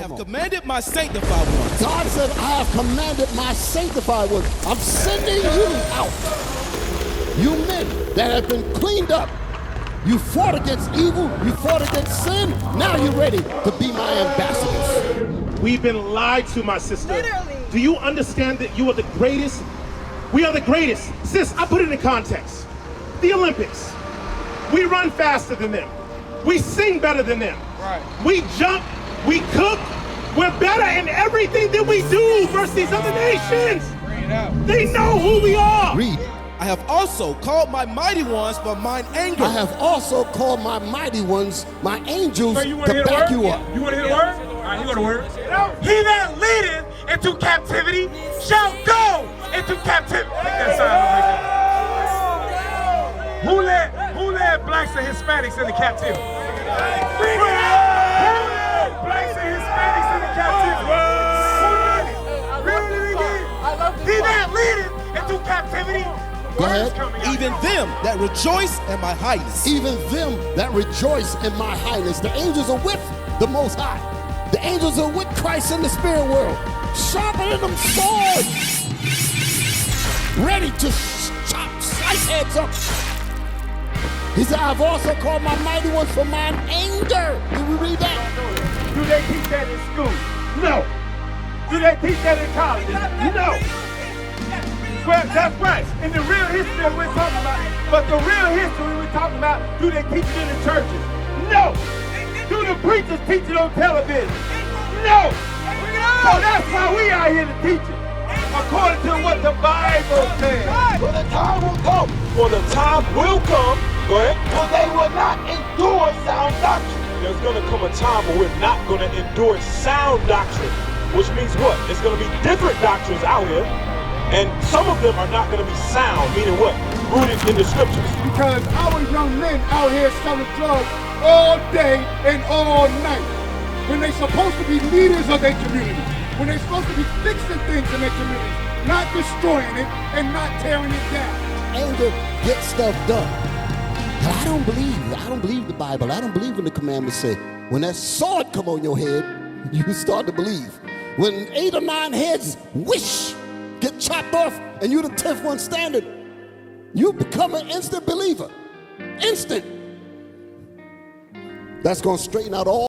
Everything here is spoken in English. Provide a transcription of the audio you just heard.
have commanded my sanctified ones. God said, I have commanded my sanctified ones. I'm sending you out. You men that have been cleaned up. You fought against evil. You fought against sin. Now you're ready to be my ambassadors. We've been lied to, my sister. Literally. Do you understand that you are the greatest? We are the greatest. Sis, I put it in context. The Olympics. We run faster than them. We sing better than them. Right. We jump. We cook. We're better in everything that we do versus these other nations. Bring it out. They know who we are. Read. I have also called my mighty ones for mine anger. I have also called my mighty ones, my angels, So you want to to hear the back word? you up. You want to hear the word? All right, here go the word. He that leadeth into captivity shall go into captivity. Take that sign over here. Who led blacks and Hispanics into captivity? Bring it up! Who led blacks and Hispanics into captivity? Who did it? Read it again. He that leadeth into captivity. Go ahead. Even them that rejoice in my highness. Even them that rejoice in my highness. The angels are with the Most High. The angels are with Christ in the spirit world, sharpening them swords, ready to chop, slice heads up. He said, I've also called my mighty ones for mine anger. Did we read that? Do they teach that in school? No. Do they teach that in college? No. Well, that's right. In the real history that we're talking about. But the real history we're talking about, do they teach it in the churches? No. Do the preachers teach it on television? No. So that's why we are here to teach it. According to what the Bible says. For the time will come. For the time will come. Go ahead. For they will not endure sound doctrine. There's going to come a time where we're not going to endure sound doctrine. Which means what? There's going to be different doctrines out here. And some of them are not going to be sound, meaning what? Rooted in the scriptures. Because our young men out here selling drugs all day and all night. When they're supposed to be leaders of their community. When they're supposed to be fixing things in their community. Not destroying it and not tearing it down. Anger gets stuff done. But I don't believe the Bible. I don't believe when the commandments say, when that sword come on your head, you start to believe. When 8 or 9 heads get chopped off and you're the 10th one standing, you become an instant believer. Instant. That's going to straighten out all